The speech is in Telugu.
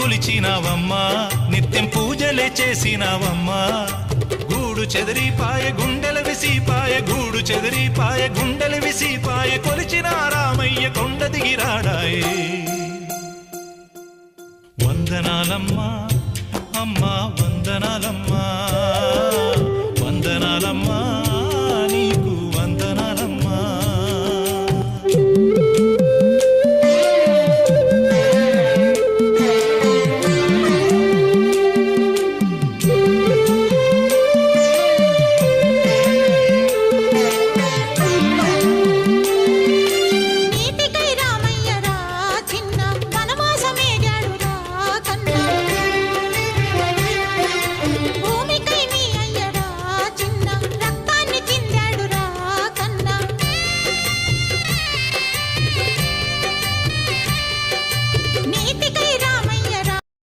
కొలిచినావమ్మా నిత్యం పూజలే చేసినావమ్మా గూడు చెదిరిపాయ గుండెల విసిపాయ గూడు చెదిరిపాయ గుండెల విసిపాయ కొలిచిన రామయ్య కొండ దిగిరాడాయే వందనాలమ్మా అమ్మా వందనాలమ్మా వందనాలమ్మా